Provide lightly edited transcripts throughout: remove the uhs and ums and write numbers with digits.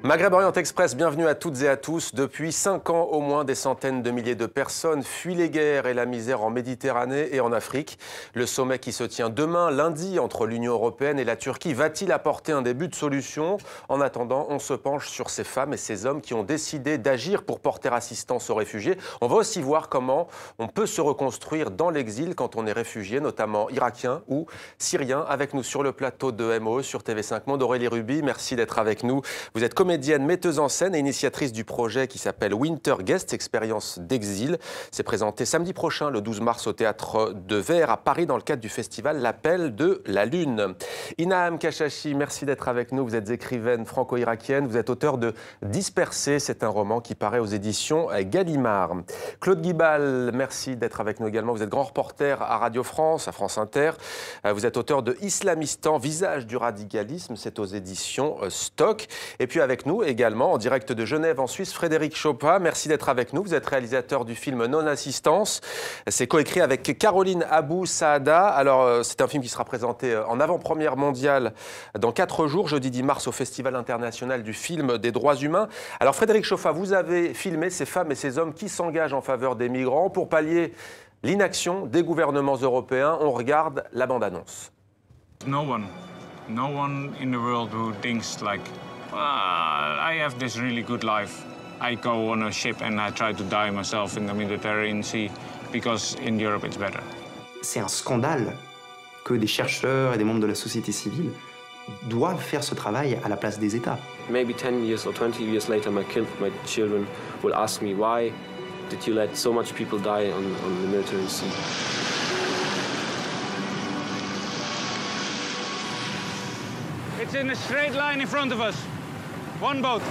Maghreb Orient Express, bienvenue à toutes et à tous. Depuis 5 ans au moins, des centaines de milliers de personnes fuient les guerres et la misère en Méditerranée et en Afrique. Le sommet qui se tient demain, lundi, entre l'Union européenne et la Turquie, va-t-il apporter un début de solution? En attendant, on se penche sur ces femmes et ces hommes qui ont décidé d'agir pour porter assistance aux réfugiés. On va aussi voir comment on peut se reconstruire dans l'exil quand on est réfugié, notamment irakien ou syrien. Avec nous sur le plateau de MOE sur TV5 Monde, Aurélie Ruby, merci d'être avec nous. Vous êtes comédienne, metteuse en scène et initiatrice du projet qui s'appelle Winter Guest, expérience d'exil. C'est présenté samedi prochain, le 12 mars, au Théâtre de Verre à Paris dans le cadre du festival L'Appel de la Lune. Inam Kachachi, merci d'être avec nous. Vous êtes écrivaine franco-irakienne, vous êtes auteur de Dispersé, c'est un roman qui paraît aux éditions Gallimard. Claude Guibal, merci d'être avec nous également. Vous êtes grand reporter à Radio France, à France Inter. Vous êtes auteur de Islamistan, visage du radicalisme, c'est aux éditions Stock. Et puis avec nous également, en direct de Genève en Suisse, Frédéric Chopin. Merci d'être avec nous. Vous êtes réalisateur du film Non-Assistance. C'est coécrit avec Caroline Abou Saada. Alors, c'est un film qui sera présenté en avant-première mondiale dans 4 jours, jeudi 10 mars, au Festival international du film des droits humains. Alors, Frédéric Chopin, vous avez filmé ces femmes et ces hommes qui s'engagent en faveur des migrants pour pallier l'inaction des gouvernements européens. On regarde la bande-annonce. No one in the world who thinks like, I have this really good life. I go on a ship and I try to die myself in the Mediterranean Sea because in Europe it's better. C'est un scandale que des chercheurs et des membres de la société civile doivent faire ce travail à la place des États. Maybe 10 years or 20 years later, my children will ask me, why did you let so much people die on the Mediterranean Sea? It's in a straight line in front of us. One boat.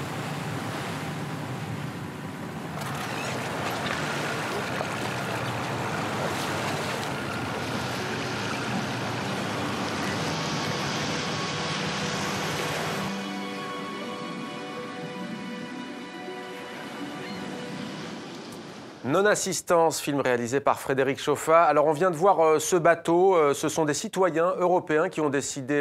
Non-Assistance, film réalisé par Frédéric Chopin. Alors on vient de voir ce bateau, ce sont des citoyens européens qui ont décidé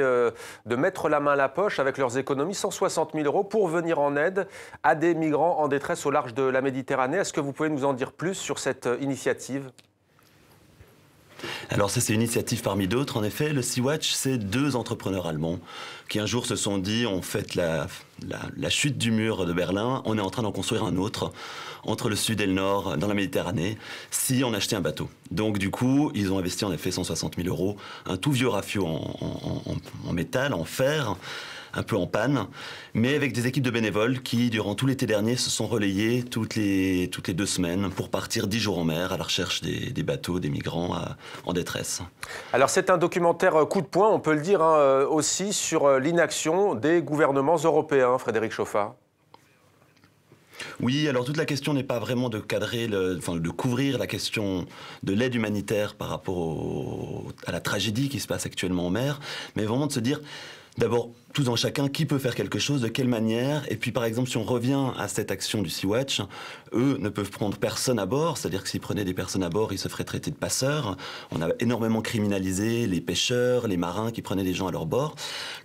de mettre la main à la poche avec leurs économies, 160 000 € pour venir en aide à des migrants en détresse au large de la Méditerranée. Est-ce que vous pouvez nous en dire plus sur cette initiative ? Alors ça, c'est une initiative parmi d'autres. En effet, le Sea-Watch, c'est 2 entrepreneurs allemands qui un jour se sont dit, on fête la chute du mur de Berlin, on est en train d'en construire un autre entre le sud et le nord dans la Méditerranée, si on achetait un bateau. Donc du coup, ils ont investi en effet 160 000 €, un tout vieux rafio en métal, en fer, un peu en panne, mais avec des équipes de bénévoles qui, durant tout l'été dernier, se sont relayées toutes les 2 semaines pour partir 10 jours en mer à la recherche des bateaux, des migrants en détresse. Alors c'est un documentaire coup de poing, on peut le dire, aussi sur l'inaction des gouvernements européens, Frédéric Chopin. Oui, alors toute la question n'est pas vraiment de cadrer, de couvrir la question de l'aide humanitaire par rapport à la tragédie qui se passe actuellement en mer, mais vraiment de se dire, d'abord, tous en chacun, qui peut faire quelque chose, de quelle manière. Et puis, par exemple, si on revient à cette action du Sea-Watch, eux ne peuvent prendre personne à bord. C'est-à-dire que s'ils prenaient des personnes à bord, ils se feraient traiter de passeurs. On a énormément criminalisé les pêcheurs, les marins qui prenaient des gens à leur bord.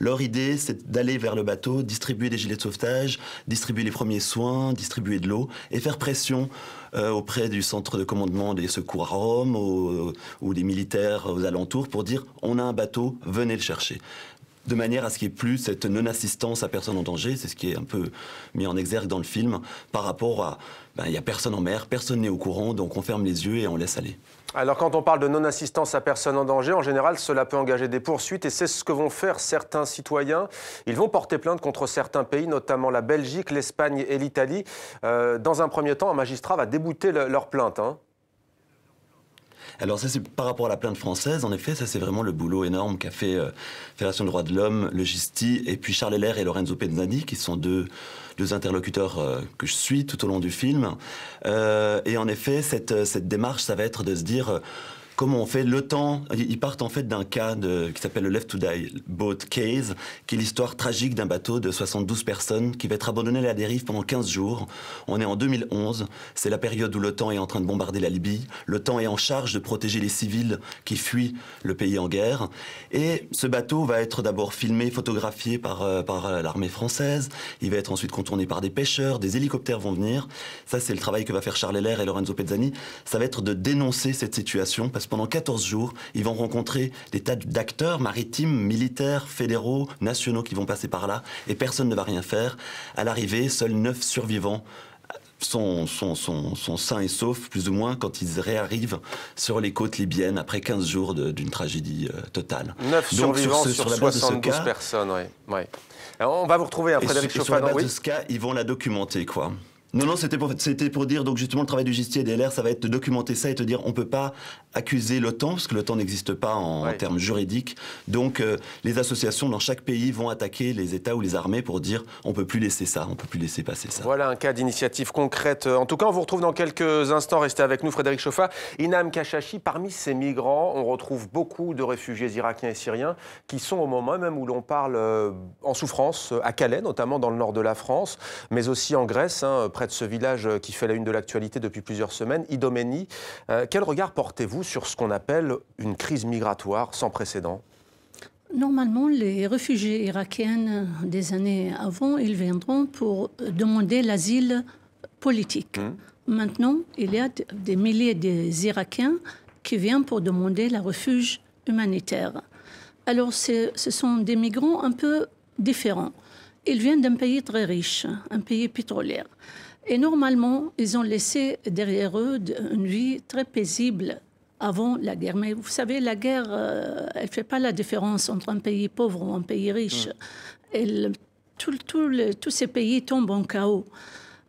Leur idée, c'est d'aller vers le bateau, distribuer des gilets de sauvetage, distribuer les premiers soins, distribuer de l'eau et faire pression auprès du centre de commandement des secours à Rome ou des militaires aux alentours pour dire « on a un bateau, venez le chercher ». De manière à ce qu'il n'y ait plus cette non-assistance à personne en danger, c'est ce qui est un peu mis en exergue dans le film, par rapport à, il n'y a personne en mer, personne n'est au courant, donc on ferme les yeux et on laisse aller. Alors quand on parle de non-assistance à personne en danger, en général, cela peut engager des poursuites et c'est ce que vont faire certains citoyens. Ils vont porter plainte contre certains pays, notamment la Belgique, l'Espagne et l'Italie. Dans un premier temps, un magistrat va débouter leur plainte. Alors ça, c'est par rapport à la plainte française. En effet, ça, c'est vraiment le boulot énorme qu'a fait Fédération des droits de l'homme, le Gisti, et puis Charles Heller et Lorenzo Penzani, qui sont deux interlocuteurs que je suis tout au long du film. Et en effet, cette démarche, ça va être de se dire... comment on fait. L'OTAN, ils partent en fait d'un cas qui s'appelle le Left to Die Boat Case, qui est l'histoire tragique d'un bateau de 72 personnes qui va être abandonné à la dérive pendant 15 jours. On est en 2011, c'est la période où l'OTAN est en train de bombarder la Libye. L'OTAN est en charge de protéger les civils qui fuient le pays en guerre. Et ce bateau va être d'abord filmé, photographié par l'armée française. Il va être ensuite contourné par des pêcheurs, des hélicoptères vont venir. Ça, c'est le travail que va faire Charles Heller et Lorenzo Pezzani. Ça va être de dénoncer cette situation, parce que pendant 14 jours, ils vont rencontrer des tas d'acteurs maritimes, militaires, fédéraux, nationaux qui vont passer par là, et personne ne va rien faire. À l'arrivée, seuls 9 survivants sont sains et saufs, plus ou moins, quand ils réarrivent sur les côtes libyennes après 15 jours d'une tragédie totale. 9 survivants sur 72 personnes, oui. Ouais. Alors, on va vous retrouver, Frédéric Chauffat. Sur la base de ce cas, ils vont la documenter, quoi. Non, c'était pour dire, donc justement, le travail du JST et des LR, ça va être de documenter ça et de dire, on ne peut pas accuser l'OTAN, parce que l'OTAN n'existe pas en termes juridiques. Donc, les associations dans chaque pays vont attaquer les États ou les armées pour dire, on ne peut plus laisser ça, on ne peut plus laisser passer ça. Voilà un cas d'initiative concrète. En tout cas, on vous retrouve dans quelques instants. Restez avec nous, Frédéric Chauffat. Inam Kashashi, parmi ces migrants, on retrouve beaucoup de réfugiés irakiens et syriens qui sont au moment même où l'on parle en souffrance, à Calais, notamment dans le nord de la France, mais aussi en Grèce, près de ce village qui fait la une de l'actualité depuis plusieurs semaines, Idomeni. Quel regard portez-vous sur ce qu'on appelle une crise migratoire sans précédent ? Normalement, les réfugiés irakiens des années avant, ils viendront pour demander l'asile politique. Maintenant, il y a des milliers d'Irakiens qui viennent pour demander le refuge humanitaire. Alors, ce sont des migrants un peu différents. Ils viennent d'un pays très riche, un pays pétrolier. Et normalement, ils ont laissé derrière eux une vie très paisible avant la guerre. Mais vous savez, la guerre, elle ne fait pas la différence entre un pays pauvre ou un pays riche. Tous ces pays tombent en chaos.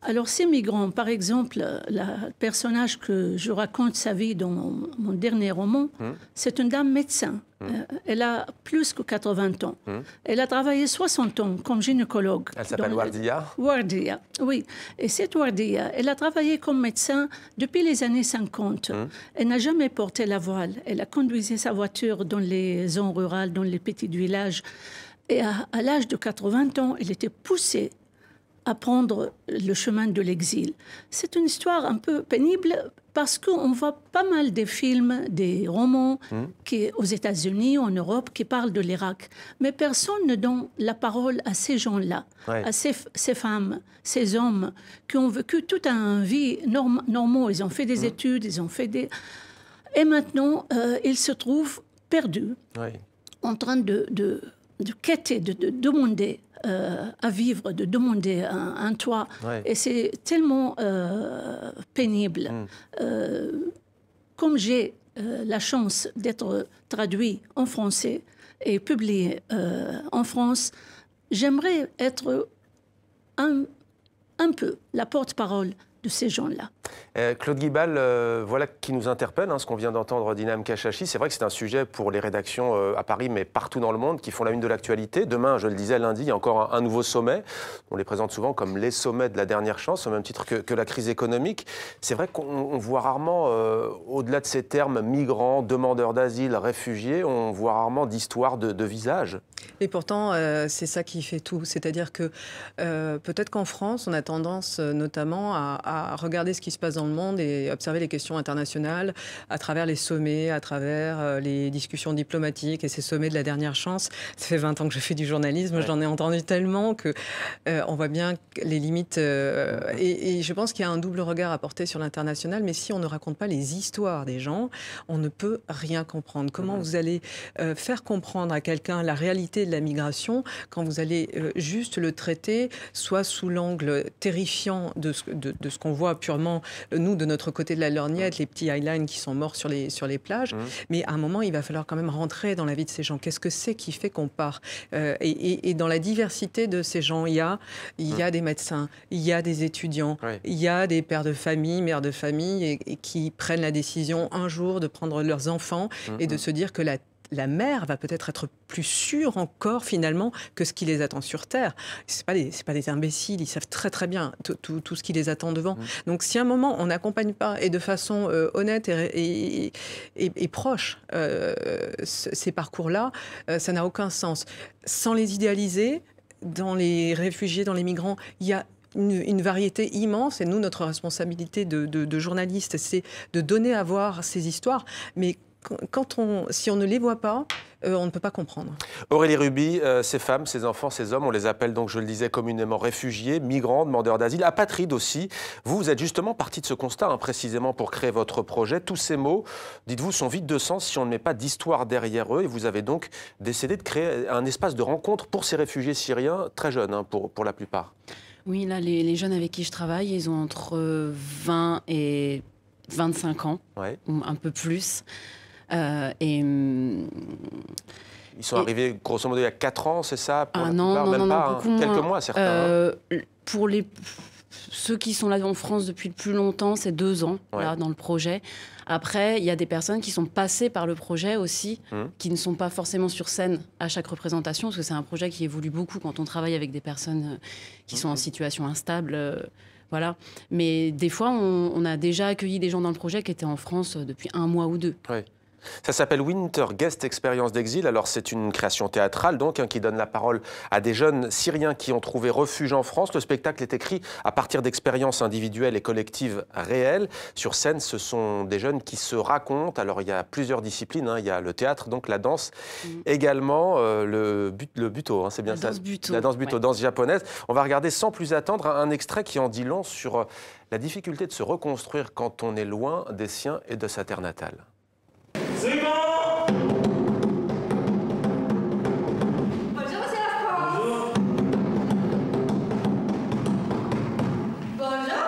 Alors ces migrants, par exemple, le personnage que je raconte sa vie dans mon dernier roman, c'est une dame médecin. Elle a plus que 80 ans. Elle a travaillé 60 ans comme gynécologue. Elle s'appelle Wardia ? Wardia, oui. Et cette Wardia, elle a travaillé comme médecin depuis les années 50. Elle n'a jamais porté la voile. Elle a conduit sa voiture dans les zones rurales, dans les petits villages. Et à l'âge de 80 ans, elle était poussée à prendre le chemin de l'exil. C'est une histoire un peu pénible parce qu'on voit pas mal des films, des romans aux États-Unis, en Europe, qui parlent de l'Irak. Mais personne ne donne la parole à ces gens-là, à ces femmes, ces hommes qui ont vécu toute une vie normale. Ils ont fait des études, ils ont fait des... Et maintenant, ils se trouvent perdus, en train de quêter, de demander à vivre, de demander un toit. Et c'est tellement pénible. Comme j'ai la chance d'être traduit en français et publié en France, j'aimerais être un peu la porte-parole de ces gens-là. Claude Guibal, voilà qui nous interpelle, ce qu'on vient d'entendre d'Inam Kashashi. C'est vrai que c'est un sujet pour les rédactions à Paris, mais partout dans le monde, qui font la une de l'actualité. Demain, je le disais, lundi, il y a encore un nouveau sommet. On les présente souvent comme les sommets de la dernière chance, au même titre que la crise économique. C'est vrai qu'on voit rarement, au-delà de ces termes, migrants, demandeurs d'asile, réfugiés, on voit rarement d'histoire de visage. Et pourtant, c'est ça qui fait tout. C'est-à-dire que peut-être qu'en France, on a tendance notamment à regarder ce qui se passe dans le monde et observer les questions internationales à travers les sommets, à travers les discussions diplomatiques et ces sommets de la dernière chance. Ça fait 20 ans que je fais du journalisme, j'en ai entendu tellement qu'on voit bien les limites. Et je pense qu'il y a un double regard à porter sur l'international, mais si on ne raconte pas les histoires des gens, on ne peut rien comprendre. Comment vous allez faire comprendre à quelqu'un la réalité de la migration quand vous allez juste le traiter, soit sous l'angle terrifiant de ce qu'on voit purement, nous, de notre côté de la lorgnette, les petits highlines qui sont morts sur les plages. Mais à un moment, il va falloir quand même rentrer dans la vie de ces gens. Qu'est-ce que c'est qui fait qu'on part et dans la diversité de ces gens, il y a des médecins, il y a des étudiants, il y a des pères de famille, mères de famille et qui prennent la décision un jour de prendre leurs enfants et de se dire que la la mer va peut-être être plus sûre encore finalement que ce qui les attend sur Terre. C'est pas des imbéciles, ils savent très très bien tout ce qui les attend devant. Donc si à un moment on n'accompagne pas et de façon honnête et proche ces parcours-là, ça n'a aucun sens. Sans les idéaliser, dans les réfugiés, dans les migrants, il y a une variété immense, et nous, notre responsabilité de journalistes, c'est de donner à voir ces histoires, mais si on ne les voit pas, on ne peut pas comprendre. Aurélie Ruby, ces femmes, ces enfants, ces hommes, on les appelle donc, je le disais, communément réfugiés, migrants, demandeurs d'asile, apatrides aussi. Vous êtes justement parti de ce constat, précisément pour créer votre projet. Tous ces mots, dites-vous, sont vides de sens si on ne met pas d'histoire derrière eux. Et vous avez donc décidé de créer un espace de rencontre pour ces réfugiés syriens, très jeunes pour la plupart. Oui, là, les jeunes avec qui je travaille, ils ont entre 20 et 25 ans, ouais. Ou un peu plus. Ils sont arrivés grosso modo il y a 4 ans, c'est ça pour la non, plupart, non, même non, pas, beaucoup moins. quelques mois certains. Pour ceux qui sont là en France depuis le plus longtemps, c'est 2 ans là, dans le projet. Après, il y a des personnes qui sont passées par le projet aussi, qui ne sont pas forcément sur scène à chaque représentation, parce que c'est un projet qui évolue beaucoup quand on travaille avec des personnes qui sont en situation instable. Voilà. Mais des fois, on a déjà accueilli des gens dans le projet qui étaient en France depuis 1 mois ou 2. Oui. Ça s'appelle Winter Guest Expérience d'exil. Alors c'est une création théâtrale donc qui donne la parole à des jeunes Syriens qui ont trouvé refuge en France. Le spectacle est écrit à partir d'expériences individuelles et collectives réelles. Sur scène, ce sont des jeunes qui se racontent. Alors il y a plusieurs disciplines. Il y a le théâtre, donc la danse, également le buto. C'est bien ça. La danse buto, danse japonaise. On va regarder sans plus attendre un extrait qui en dit long sur la difficulté de se reconstruire quand on est loin des siens et de sa terre natale. C'est bon! Bonjour, c'est la France! Bonjour! Bonjour,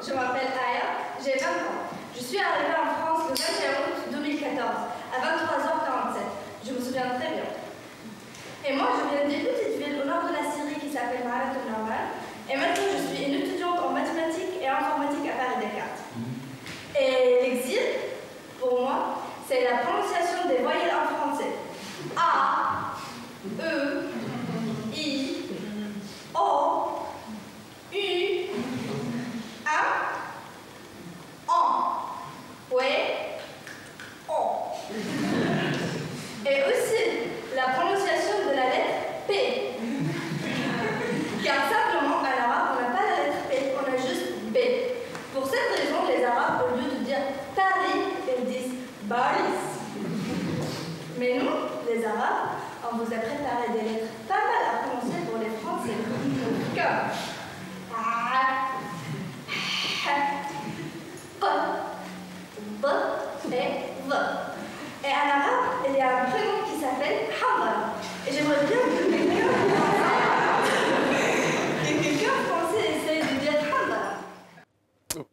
je m'appelle Aya, j'ai 20 ans. Je suis arrivée en France le 21 août 2014, à 23h47. Je me souviens très bien. Et moi, je viens d'une petite ville au nord de la Syrie qui s'appelle Marat al-Nawal. Et maintenant, je suis une étudiante en mathématiques et informatique à Paris Descartes. Et l'exil, pour moi, c'est la prononciation des voyelles en français. A, E, I, O, U, A, O, ouais, O. Et aussi la prononciation de la lettre P. Car simplement, en arabe, on n'a pas la lettre P, on a juste B. Pour cette raison, les Arabes, au lieu de dire Paris, ils disent Baris. Mais nous, les Arabes, on vous a préparé des lettres pas mal à prononcer pour les Français. Comme A, P, B et V. Et en arabe, il y a un prénom qui s'appelle Hamar. Et j'aimerais bien que quelqu'un français essaye de dire Hamar.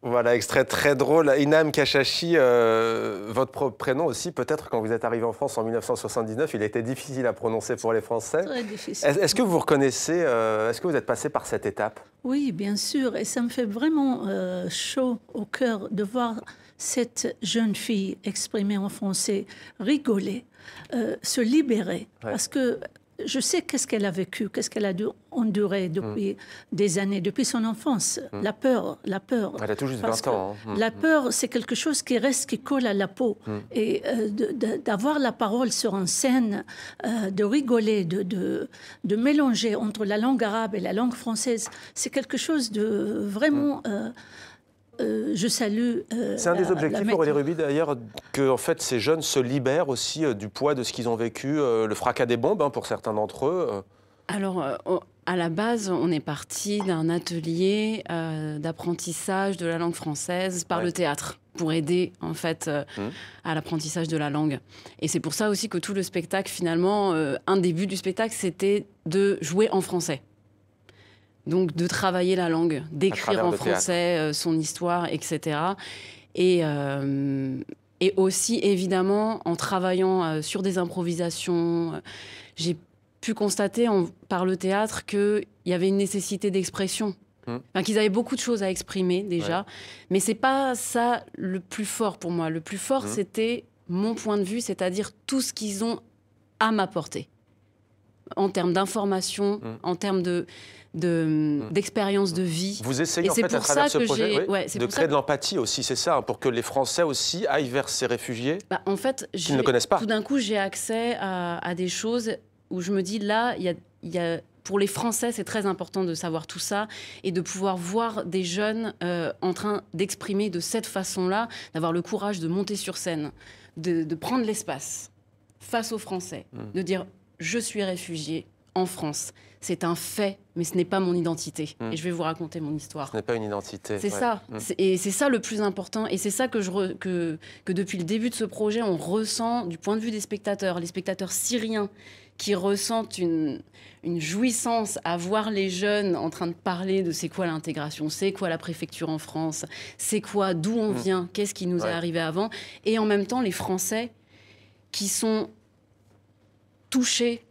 Voilà, extrait très drôle. Inam Kachachi, votre prénom aussi, peut-être quand vous êtes arrivé en France en 1979, il était difficile à prononcer pour les Français. Très difficile. Est-ce que vous reconnaissez, est-ce que vous êtes passé par cette étape? Oui, bien sûr. Et ça me fait vraiment chaud au cœur de voir cette jeune fille exprimer en français, rigoler, se libérer. Ouais. Parce que je sais qu'est-ce qu'elle a vécu, qu'est-ce qu'elle a dû endurer depuis des années, depuis son enfance. La peur, la peur. Elle a tout juste 20 ans. La peur, c'est quelque chose qui reste, qui colle à la peau. Et d'avoir la parole sur une scène, de rigoler, de mélanger entre la langue arabe et la langue française, c'est quelque chose de vraiment... je salue. C'est un des objectifs, Aurélie Ruby, d'ailleurs, que en fait, ces jeunes se libèrent aussi du poids de ce qu'ils ont vécu, le fracas des bombes pour certains d'entre eux. Alors, à la base, on est parti d'un atelier d'apprentissage de la langue française par le théâtre, pour aider en fait à l'apprentissage de la langue. Et c'est pour ça aussi que tout le spectacle, finalement, un des buts du spectacle, c'était de jouer en français. Donc, de travailler la langue, d'écrire en français son histoire, etc. Et aussi, évidemment, en travaillant sur des improvisations, j'ai pu constater par le théâtre qu'il y avait une nécessité d'expression. Enfin, qu'ils avaient beaucoup de choses à exprimer déjà. Mais ce n'est pas ça le plus fort pour moi. Le plus fort, c'était mon point de vue, c'est-à-dire tout ce qu'ils ont à m'apporter. En termes d'information, en termes d'expérience de vie. Vous essayez en fait à travers ce projet de créer de l'empathie aussi, c'est ça, pour que les Français aussi aillent vers ces réfugiés en fait, qu'ils ne connaissent pas. Tout d'un coup, j'ai accès à des choses où je me dis, là, pour les Français, c'est très important de savoir tout ça et de pouvoir voir des jeunes en train d'exprimer de cette façon-là, d'avoir le courage de monter sur scène, de prendre l'espace face aux Français, de dire « je suis réfugié en France ». C'est un fait, mais ce n'est pas mon identité. Et je vais vous raconter mon histoire. Ce n'est pas une identité. C'est ça. Et c'est ça le plus important. Et c'est ça que depuis le début de ce projet, on ressent du point de vue des spectateurs. Les spectateurs syriens qui ressentent une jouissance à voir les jeunes en train de parler de c'est quoi l'intégration, c'est quoi la préfecture en France, c'est quoi, d'où on vient, qu'est-ce qui nous est arrivé avant. Et en même temps, les Français qui sont touchés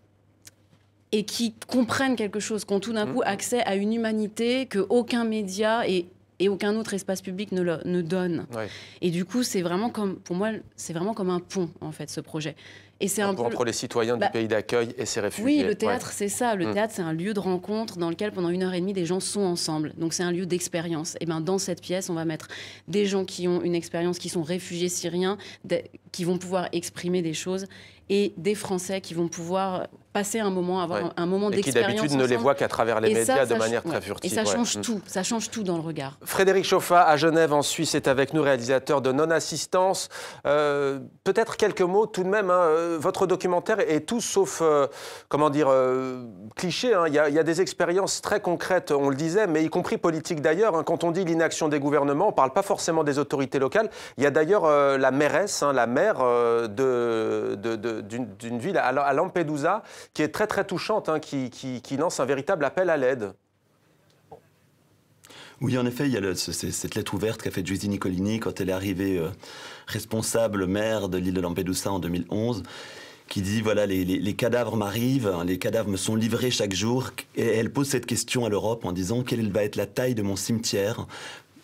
et qui comprennent quelque chose, qui ont tout d'un coup accès à une humanité qu'aucun média et aucun autre espace public ne donne. Et du coup, c'est vraiment pour moi, c'est vraiment comme un pont, en fait, ce projet. Et c'est entre les citoyens du pays d'accueil et ces réfugiés. Oui, le théâtre, c'est ça. Le théâtre, c'est un lieu de rencontre dans lequel, pendant 1h30, des gens sont ensemble. Donc, c'est un lieu d'expérience. Et bien, dans cette pièce, on va mettre des gens qui ont une expérience, qui sont réfugiés syriens, qui vont pouvoir exprimer des choses, et des Français qui vont pouvoir passer un moment, avoir un moment d'expérience. Et qui d'habitude ne les voient qu'à travers les médias de manière très furtive. Et ça change tout, ça change tout dans le regard. Frédéric Chauffat, à Genève, en Suisse, est avec nous, réalisateur de Non-Assistance. Peut-être quelques mots tout de même. Votre documentaire est tout sauf, cliché. Il y a des expériences très concrètes, on le disait, mais y compris politiques d'ailleurs. Quand on dit l'inaction des gouvernements, on ne parle pas forcément des autorités locales. Il y a d'ailleurs la mairesse, la maire d'une ville à Lampedusa, qui est très très touchante, qui lance un véritable appel à l'aide. Oui, en effet, il y a cette lettre ouverte qu'a faite Giusy Nicolini quand elle est arrivée responsable maire de l'île de Lampedusa en 2011, qui dit, voilà, les cadavres m'arrivent, les cadavres me sont livrés chaque jour, et elle pose cette question à l'Europe en disant quelle va être la taille de mon cimetière.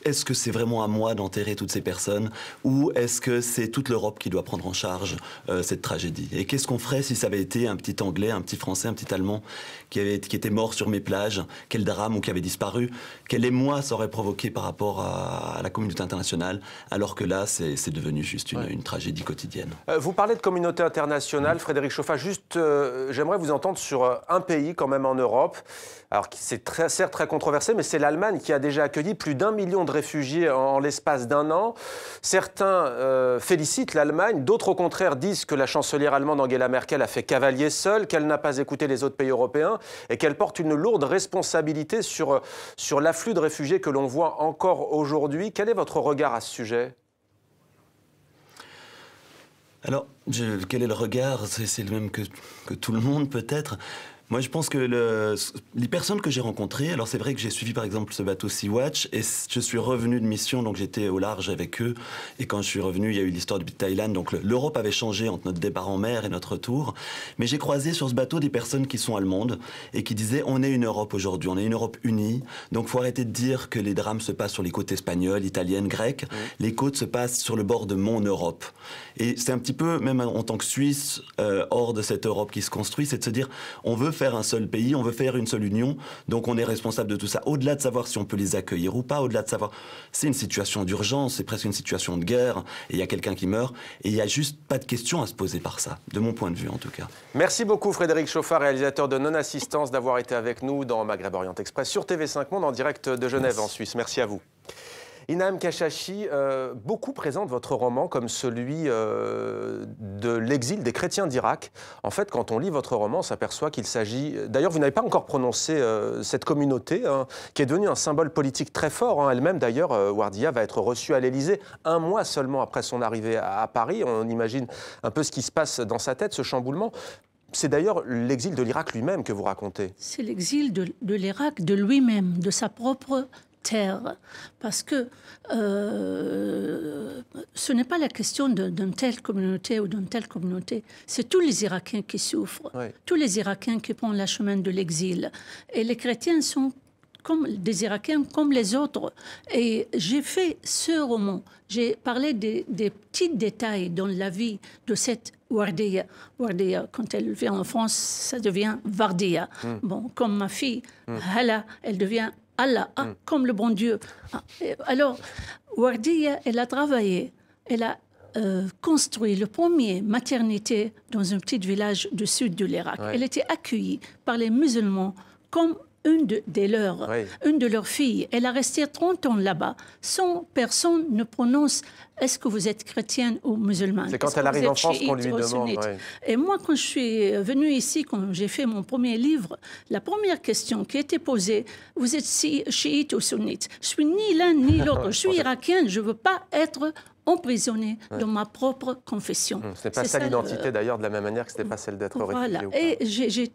Est-ce que c'est vraiment à moi d'enterrer toutes ces personnes ou est-ce que c'est toute l'Europe qui doit prendre en charge cette tragédie? Et qu'est-ce qu'on ferait si ça avait été un petit Anglais, un petit Français, un petit Allemand qui était mort sur mes plages? Quel drame, ou qui avait disparu? Quel émoi ça aurait provoqué par rapport à la communauté internationale? Alors que là, c'est devenu juste une tragédie quotidienne. Vous parlez de communauté internationale, Frédéric Chauffat. Juste, j'aimerais vous entendre sur un pays quand même en Europe. Alors, c'est certes très controversé, mais c'est l'Allemagne qui a déjà accueilli plus d'1 million de réfugiés en l'espace d'un an. Certains félicitent l'Allemagne, d'autres au contraire disent que la chancelière allemande Angela Merkel a fait cavalier seul, qu'elle n'a pas écouté les autres pays européens et qu'elle porte une lourde responsabilité sur l'afflux de réfugiés que l'on voit encore aujourd'hui. Quel est votre regard à ce sujet ? Alors, quel est le regard? C'est le même que tout le monde peut-être. Moi, je pense que les personnes que j'ai rencontrées, alors c'est vrai que j'ai suivi par exemple ce bateau Sea-Watch et je suis revenu de mission, donc j'étais au large avec eux. Et quand je suis revenu, il y a eu l'histoire du Thaïlande. Donc l'Europe avait changé entre notre départ en mer et notre retour. Mais j'ai croisé sur ce bateau des personnes qui sont allemandes et qui disaient on est une Europe aujourd'hui, on est une Europe unie. Donc il faut arrêter de dire que les drames se passent sur les côtes espagnoles, italiennes, grecques. Les côtes se passent sur le bord de mon Europe. Et c'est un petit peu, même en tant que Suisse, hors de cette Europe qui se construit, c'est de se dire on veut faire un seul pays, on veut faire une seule union, donc on est responsable de tout ça. Au-delà de savoir si on peut les accueillir ou pas, au-delà de savoir... C'est une situation d'urgence, c'est presque une situation de guerre, et il y a quelqu'un qui meurt, et il n'y a juste pas de question à se poser par ça, de mon point de vue en tout cas. Merci beaucoup Frédéric Chauffat, réalisateur de Non-Assistance, d'avoir été avec nous dans Maghreb Orient Express sur TV5 Monde en direct de Genève en Suisse. Merci à vous. Inam Kachachi, beaucoup présentent votre roman comme celui de l'exil des chrétiens d'Irak. En fait, quand on lit votre roman, on s'aperçoit qu'il s'agit... D'ailleurs, vous n'avez pas encore prononcé cette communauté, qui est devenue un symbole politique très fort. Elle-même, d'ailleurs, Wardia va être reçue à l'Élysée 1 mois seulement après son arrivée à Paris. On imagine un peu ce qui se passe dans sa tête, ce chamboulement. C'est d'ailleurs l'exil de l'Irak lui-même que vous racontez. C'est l'exil de l'Irak, de lui-même, de sa propre terre, parce que ce n'est pas la question d'une telle communauté ou d'une telle communauté, c'est tous les Irakiens qui souffrent, tous les Irakiens qui prennent le chemin de l'exil. Et les chrétiens sont comme des Irakiens, comme les autres. Et j'ai fait ce roman. J'ai parlé des petits détails dans la vie de cette Wardiya. Wardiya, quand elle vient en France, ça devient Vardiya. Bon, comme ma fille, Hala, elle devient Allah, comme le bon Dieu. Alors, Wardiya, elle a travaillé, elle a construit le premier maternité dans un petit village du sud de l'Irak. Ouais. Elle était accueillie par les musulmans comme une de leurs filles. Elle a resté 30 ans là-bas, sans personne ne prononce « Est-ce que vous êtes chrétienne ou musulmane ?» C'est quand elle arrive en France qu'on lui demande. Ouais. Et moi, quand je suis venue ici, quand j'ai fait mon premier livre, la première question qui était posée, « Vous êtes chiite ou sunnite ?» Je suis ni l'un ni l'autre. Je suis irakienne, je ne veux pas être emprisonnée dans ma propre confession. Ce n'est pas ça l'identité d'ailleurs, de la même manière que ce n'était pas celle d'être réfugié. Et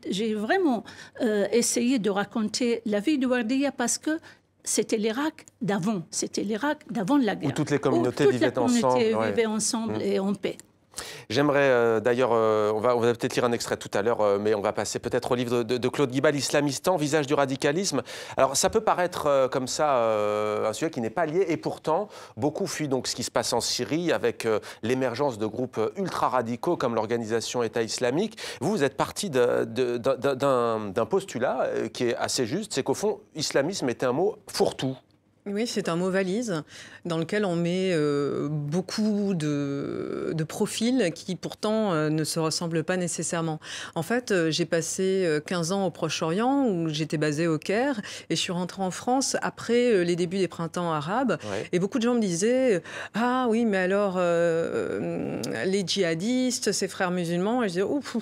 j'ai vraiment essayé de raconter la vie de Wardiya parce que c'était l'Irak d'avant, la guerre. Où toutes les communautés vivaient ensemble et en paix. J'aimerais d'ailleurs, on va peut-être lire un extrait tout à l'heure, mais on va passer peut-être au livre de Claude Guibal, Islamistan, visage du radicalisme. Alors ça peut paraître comme ça un sujet qui n'est pas lié, et pourtant beaucoup fuient donc ce qui se passe en Syrie avec l'émergence de groupes ultra-radicaux comme l'organisation État islamique. Vous êtes parti d'un postulat qui est assez juste, c'est qu'au fond, islamisme était un mot fourre-tout. Oui, c'est un mot valise dans lequel on met beaucoup de profils qui pourtant ne se ressemblent pas nécessairement. En fait, j'ai passé 15 ans au Proche-Orient où j'étais basée au Caire et je suis rentrée en France après les débuts des printemps arabes. Ouais. Et beaucoup de gens me disaient « Ah oui, mais alors les djihadistes, ces frères musulmans ?» Et je disais « Ouf,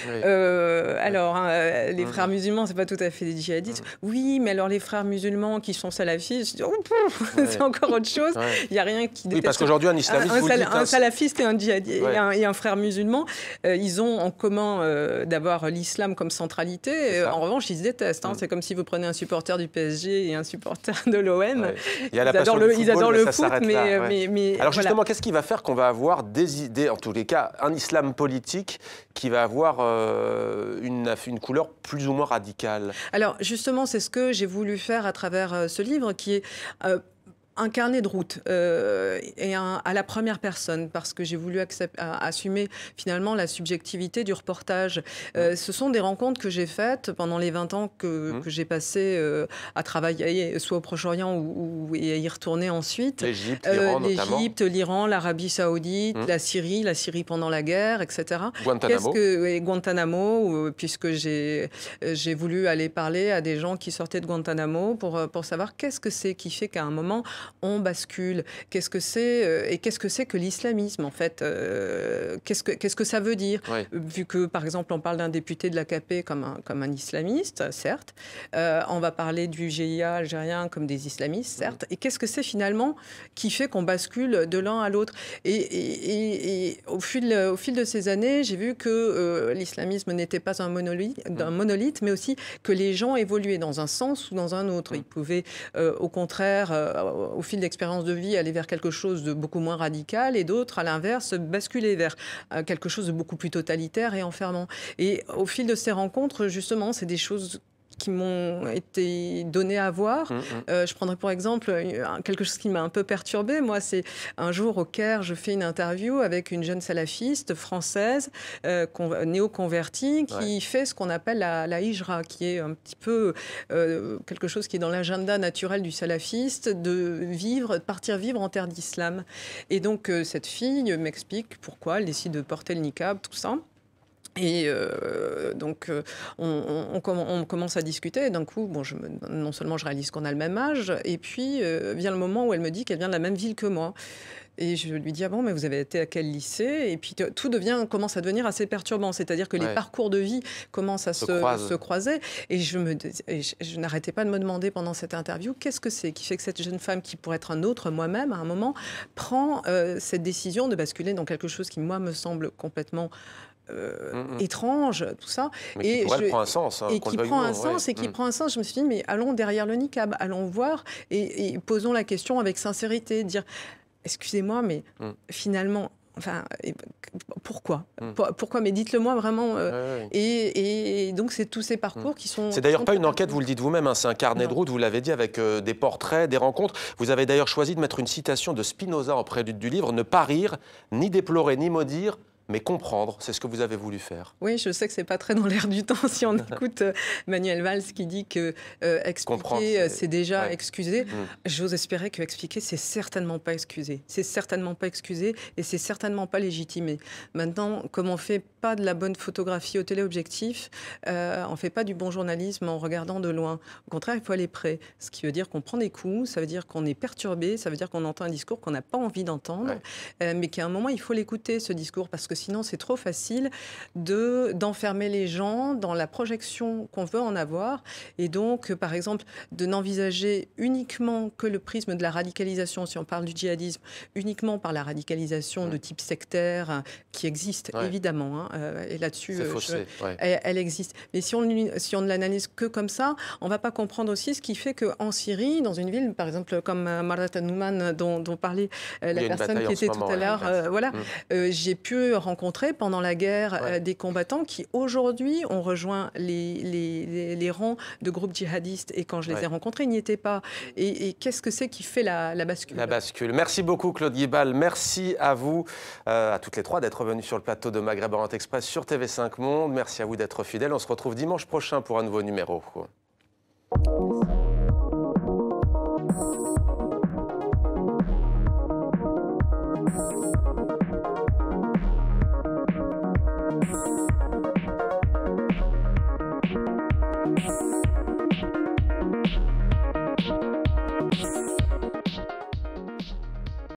oui. Alors, hein, les frères musulmans, c'est pas tout à fait des djihadistes. Oui, mais alors les frères musulmans qui sont salafistes, je dis, c'est encore autre chose. Il n'y a rien qui déteste. Oui, parce qu'aujourd'hui, un islamiste, un salafiste et un djihadiste et un frère musulman, ils ont en commun d'avoir l'islam comme centralité. En revanche, ils se détestent. Hein. C'est comme si vous prenez un supporter du PSG et un supporter de l'OM. Ils adorent le foot, mais alors justement, qu'est-ce qui va faire qu'on va avoir des idées, en tous les cas, un islam politique qui va avoir une couleur plus ou moins radicale? Alors justement, c'est ce que j'ai voulu faire à travers ce livre, qui est un carnet de route et à la première personne, parce que j'ai voulu assumer finalement la subjectivité du reportage. Ce sont des rencontres que j'ai faites pendant les 20 ans que j'ai passé à travailler soit au Proche-Orient et à y retourner ensuite. L'Égypte, l'Iran, l'Arabie Saoudite, la Syrie pendant la guerre, etc. Guantanamo. Puisque j'ai voulu aller parler à des gens qui sortaient de Guantanamo pour savoir qu'est-ce que c'est qui fait qu'à un moment on bascule. Qu'est-ce que c'est et qu'est-ce que c'est que l'islamisme en fait qu'est-ce que ça veut dire vu que par exemple on parle d'un député de l'AKP comme un islamiste, certes. On va parler du GIA algérien comme des islamistes, certes. Et qu'est-ce que c'est finalement qui fait qu'on bascule de l'un à l'autre? Et au fil de ces années, j'ai vu que l'islamisme n'était pas un monolithe, mais aussi que les gens évoluaient dans un sens ou dans un autre. Ils pouvaient au contraire au fil d'expériences de vie, aller vers quelque chose de beaucoup moins radical, et d'autres, à l'inverse, basculer vers quelque chose de beaucoup plus totalitaire et enfermant. Et au fil de ces rencontres, justement, c'est des choses qui m'ont été données à voir. Je prendrai pour exemple quelque chose qui m'a un peu perturbée. Moi, c'est un jour au Caire, je fais une interview avec une jeune salafiste française, néo-convertie, qui fait ce qu'on appelle la hijra, qui est un petit peu quelque chose qui est dans l'agenda naturel du salafiste, de partir vivre en terre d'islam. Et donc, cette fille m'explique pourquoi elle décide de porter le niqab, tout ça. Et donc, on commence à discuter. Et d'un coup, non seulement je réalise qu'on a le même âge, et puis vient le moment où elle me dit qu'elle vient de la même ville que moi. Et je lui dis, ah bon, mais vous avez été à quel lycée? Et puis tout commence à devenir assez perturbant. C'est-à-dire que les parcours de vie commencent à se croiser. Et je n'arrêtais pas de me demander pendant cette interview, qu'est-ce que c'est qui fait que cette jeune femme, qui pourrait être un autre moi-même, à un moment, prend cette décision de basculer dans quelque chose qui, moi, me semble complètement étrange, tout ça. Mais qui prend un sens. Et qui prend un sens, et qui prend un sens. Je me suis dit, mais allons derrière le niqab, allons voir et posons la question avec sincérité, dire, excusez-moi, mais finalement, Enfin, pourquoi Pourquoi? Mais dites-le moi vraiment. Et donc, c'est tous ces parcours qui sont... C'est d'ailleurs pas une enquête, vous le dites vous-même, hein, c'est un carnet de route, vous l'avez dit, avec des portraits, des rencontres. Vous avez d'ailleurs choisi de mettre une citation de Spinoza en prélude du livre, « Ne pas rire, ni déplorer, ni maudire, mais comprendre », c'est ce que vous avez voulu faire. Oui, je sais que c'est pas très dans l'air du temps si on écoute Manuel Valls qui dit que expliquer, c'est déjà excuser. J'ose espérer que expliquer, c'est certainement pas excuser. C'est certainement pas excuser et c'est certainement pas légitimer. Maintenant, comme on fait pas de la bonne photographie au téléobjectif, on fait pas du bon journalisme en regardant de loin. Au contraire, il faut aller près. Ce qui veut dire qu'on prend des coups, ça veut dire qu'on est perturbé, ça veut dire qu'on entend un discours qu'on n'a pas envie d'entendre, mais qu'à un moment, il faut l'écouter, ce discours, parce que sinon, c'est trop facile d'enfermer les gens dans la projection qu'on veut en avoir. Et donc, par exemple, de n'envisager uniquement que le prisme de la radicalisation, si on parle du djihadisme, uniquement par la radicalisation de type sectaire, qui existe, évidemment. Et là-dessus, elle existe. Mais si on ne l'analyse que comme ça, on ne va pas comprendre aussi ce qui fait qu'en Syrie, dans une ville, par exemple, comme Marat Nouman, dont parlait la personne qui était tout à l'heure, j'ai pu rencontrer pendant la guerre des combattants qui aujourd'hui ont rejoint les rangs de groupes djihadistes, et quand je les ai rencontrés, ils n'y étaient pas. Et qu'est-ce que c'est qui fait la bascule? La bascule. Merci beaucoup Claude Guibal, merci à vous, à toutes les trois, d'être venus sur le plateau de Maghreb Orient Express sur TV5 Monde. Merci à vous d'être fidèles. On se retrouve dimanche prochain pour un nouveau numéro. Merci.